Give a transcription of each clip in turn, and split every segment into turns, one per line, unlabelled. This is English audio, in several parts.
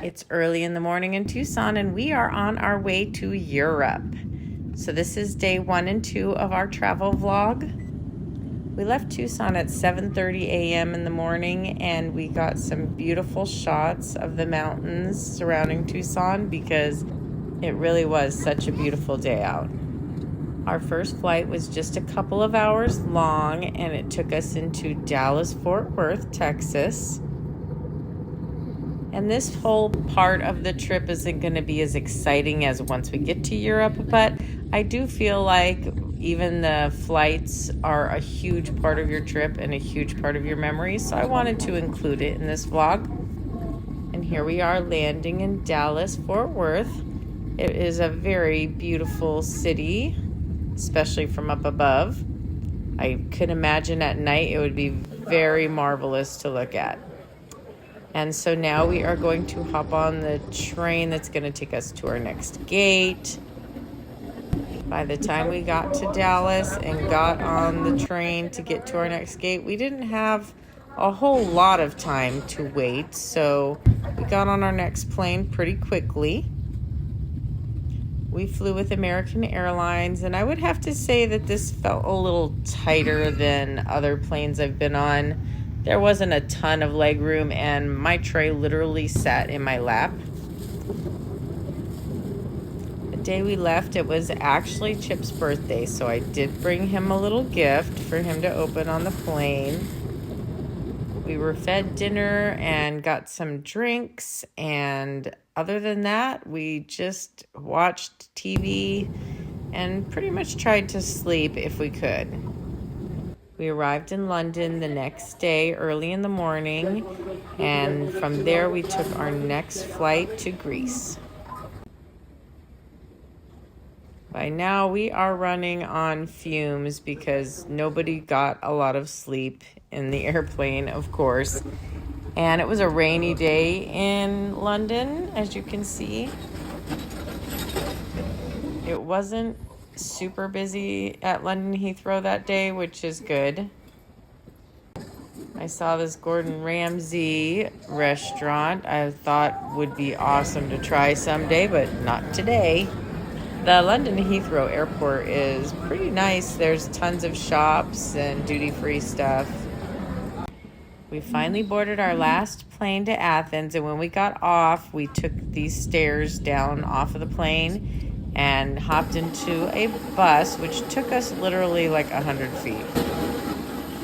It's early in the morning in Tucson and we are on our way to Europe. So this is day 1 and 2 of our travel vlog. We left Tucson at 7:30 a.m. in the morning and we got some beautiful shots of the mountains surrounding Tucson because it really was such a beautiful day out. Our first flight was just a couple of hours long and it took us into Dallas-Fort Worth, Texas. And this whole part of the trip isn't going to be as exciting as once we get to Europe, but I do feel like even the flights are a huge part of your trip and a huge part of your memories, so I wanted to include it in this vlog. And here we are landing in Dallas-Fort Worth. It is a very beautiful city, especially from up above. I could imagine at night it would be very marvelous to look at. And so now we are going to hop on the train that's going to take us to our next gate. By the time we got to Dallas and got on the train to get to our next gate, we didn't have a whole lot of time to wait. So we got on our next plane pretty quickly. We flew with American Airlines, and I would have to say that this felt a little tighter than other planes I've been on. There wasn't a ton of leg room, and my tray literally sat in my lap. The day we left, it was actually Chip's birthday, so I did bring him a little gift for him to open on the plane. We were fed dinner and got some drinks, and other than that, we just watched TV and pretty much tried to sleep if we could. We arrived in London the next day early in the morning, and from there we took our next flight to Greece. By now we are running on fumes because nobody got a lot of sleep in the airplane, of course. And it was a rainy day in London, as you can see. It wasn't super busy at London Heathrow that day, which is good. I saw this Gordon Ramsay restaurant I thought would be awesome to try someday, but not today. The London Heathrow airport is pretty nice. There's tons of shops and duty-free stuff. We finally boarded our last plane to Athens, and when we got off, we took these stairs down off of the plane and hopped into a bus, which took us literally like 100 feet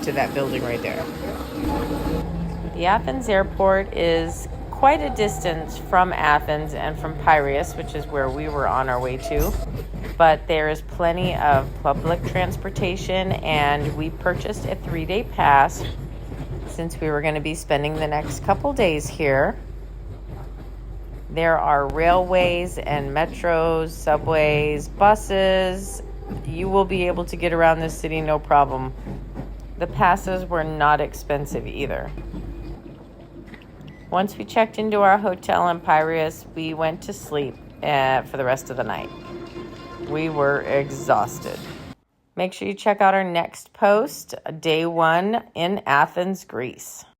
to that building right there. The Athens airport is quite a distance from Athens and from Piraeus, which is where we were on our way to, but there is plenty of public transportation, and we purchased a 3-day pass since we were going to be spending the next couple days here. There are railways and metros, subways, buses. You will be able to get around this city no problem. The passes were not expensive either. Once we checked into our hotel in Piraeus, we went to sleep for the rest of the night. We were exhausted. Make sure you check out our next post, day 1 in Athens, Greece.